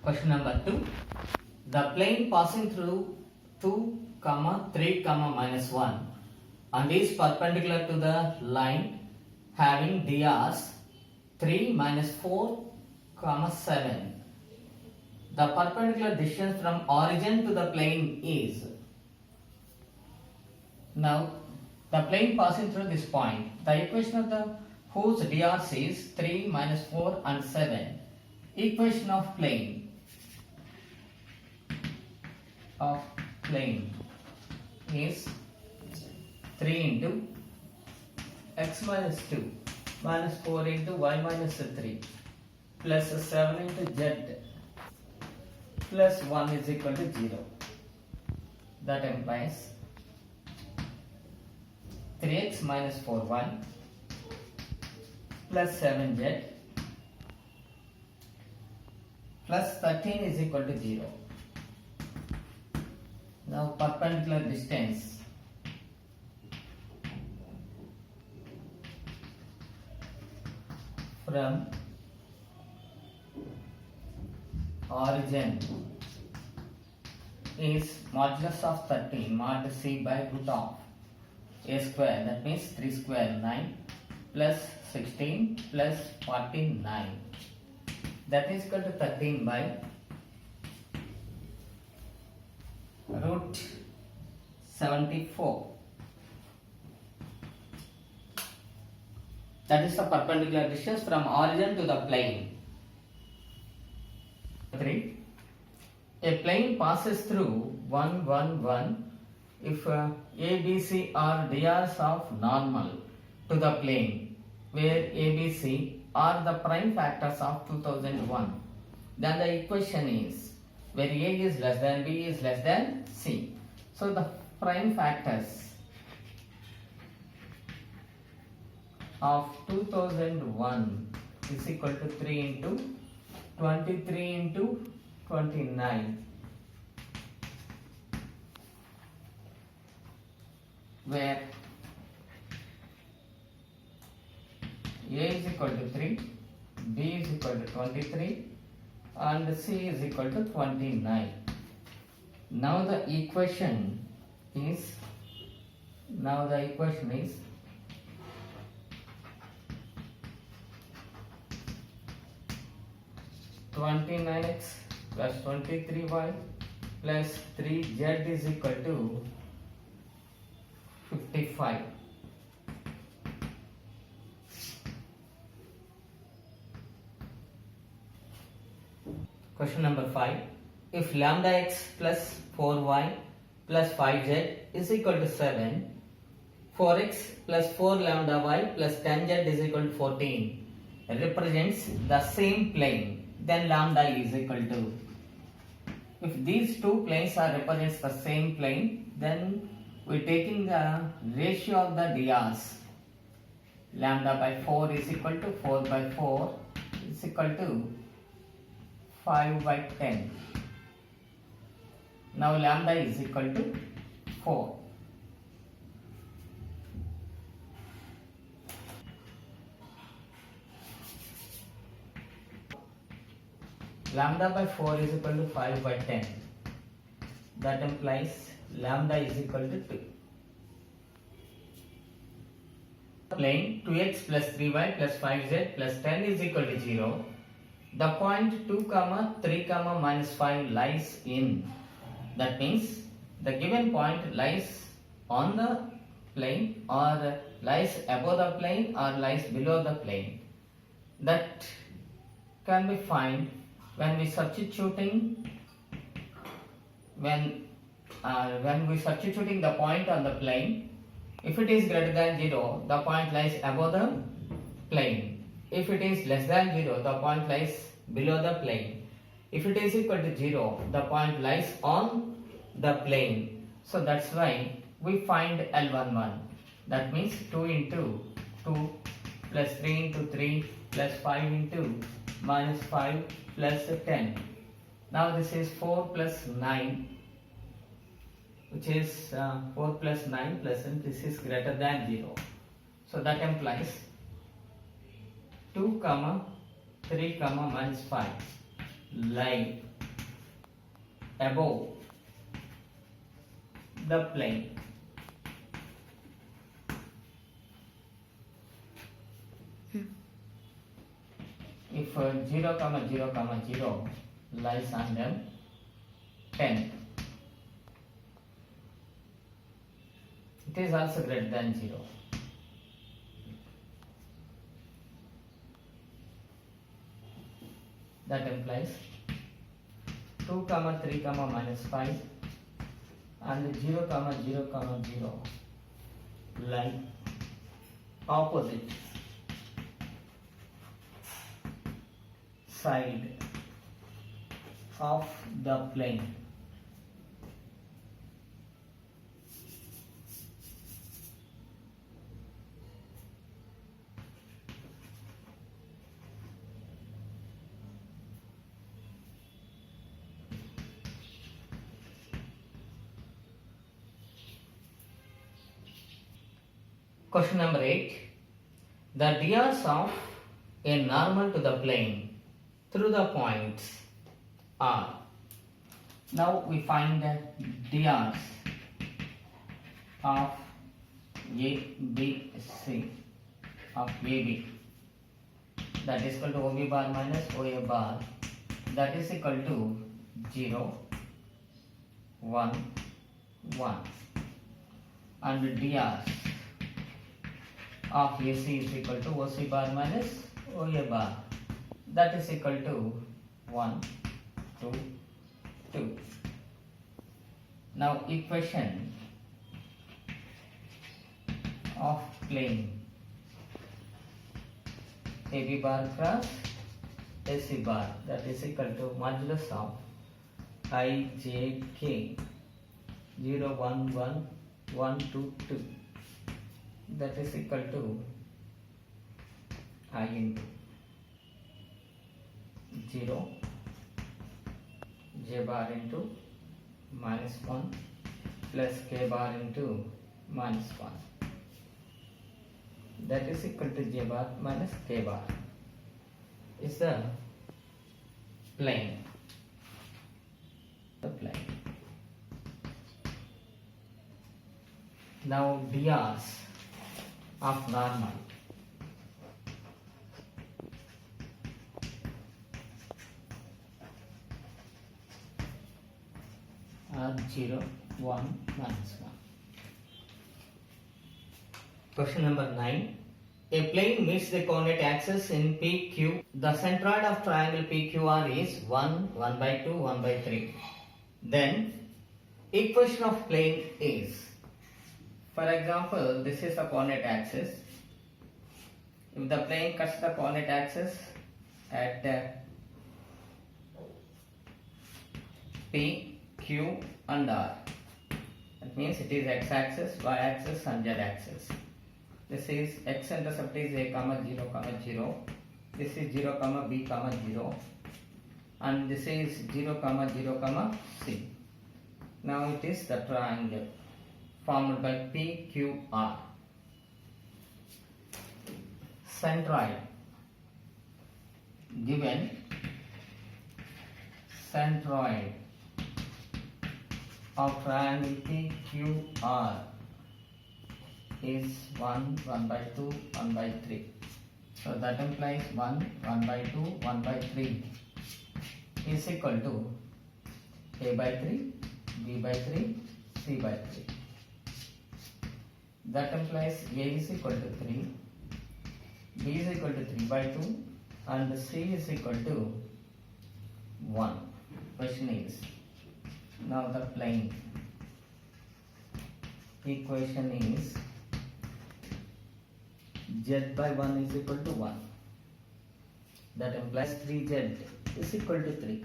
Question number 2. The plane passing through 2, 3, minus 1 and is perpendicular to the line having drs 3, minus 4, 7. The perpendicular distance from origin to the plane is. Now, the plane passing through this point, the equation of the whose drs is 3, minus 4 and 7. Equation of plane is 3 into x minus 2 minus 4 into y minus 3 plus 7 into z plus 1 is equal to 0. That implies 3x minus 4y plus 7z plus 13 is equal to 0. Now perpendicular distance from origin is modulus of 13 mod c by root of a square, that means 3 square 9 plus 16 plus 49, that is equal to 13 by root 74. That is the perpendicular distance from origin to the plane. 3. A plane passes through 1, 1, 1 if A, B, C are drs of normal to the plane, where A, B, C are the prime factors of 2001. Then the equation is where A is less than B is less than C. So the prime factors of 2001 is equal to 3 into 23 into 29, where A is equal to 3, B is equal to 23 and C is equal to 29. Now the equation is 29x plus 23y plus 3z is equal to 55. Question number 5. If lambda x plus 4y plus 5z is equal to 7, 4x plus 4 lambda y plus 10z is equal to 14 represents the same plane, then lambda is equal to. If these two planes are represents the same plane, then we are taking the ratio of the drs. Lambda by 4 is equal to 4 by 4 is equal to 5 by 10. Now lambda is equal to 4. Lambda by 4 is equal to 5 by 10. That implies lambda is equal to 2. Plane 2x plus 3y plus 5z plus 10 is equal to 0. The point 2, 3, minus 5 lies in. That means the given point lies on the plane or lies above the plane or lies below the plane. That can be found when we substituting the point on the plane. If it is greater than 0, the point lies above the plane. If it is less than 0, the point lies below the plane. If it is equal to 0, the point lies on the plane. So that's why we find L11. That means 2 into 2 plus 3 into 3 plus 5 into minus 5 plus 10. Now this is 4 plus 9, which is 4 plus 9 plus, and this is greater than 0. So that implies 2, 3, minus 5 lie above the plane. If 0, 0, 0 lies under 10, it is also greater than 0. That implies 2, 3, minus 5 and 0, 0, 0 lie opposite side of the plane. Question number 8. The dias of a normal to the plane through the points are. Now we find the dias of ABC of AB, that is equal to OB bar minus OA bar, that is equal to 0, 1, 1, and dias of AC is equal to OC bar minus OA bar, that is equal to 1, 2, 2. Now equation of plane AB bar cross AC bar, that is equal to modulus of IJK 0, 1, 1, 1, 2, 2, that is equal to I into 0 J bar into minus 1 plus K bar into minus 1, that is equal to J bar minus K bar is the plane. Now dias of normal are 0, 1, minus 1. Question number 9. A plane meets the coordinate axis in PQ. The centroid of triangle PQR is 1, 1 by 2, 1 by 3. Then equation of plane is, for example, this is the coordinate axis. If the plane cuts the coordinate axis at P, Q and R, that means it is x-axis, y-axis and z-axis. This is x-intercept is a, 0, 0. This is 0, b, 0, and this is 0, 0, c. Now it is the triangle formed by PQR. Centroid given, centroid of triangle PQR is 1, 1 by 2, 1 by 3. So that implies 1, 1 by 2, 1 by 3 is equal to A by 3, B by 3, C by 3. That implies A is equal to 3, B is equal to 3 by 2 and C is equal to 1. Question is, now the plane equation is Z by 1 is equal to 1. That implies 3Z is equal to 3.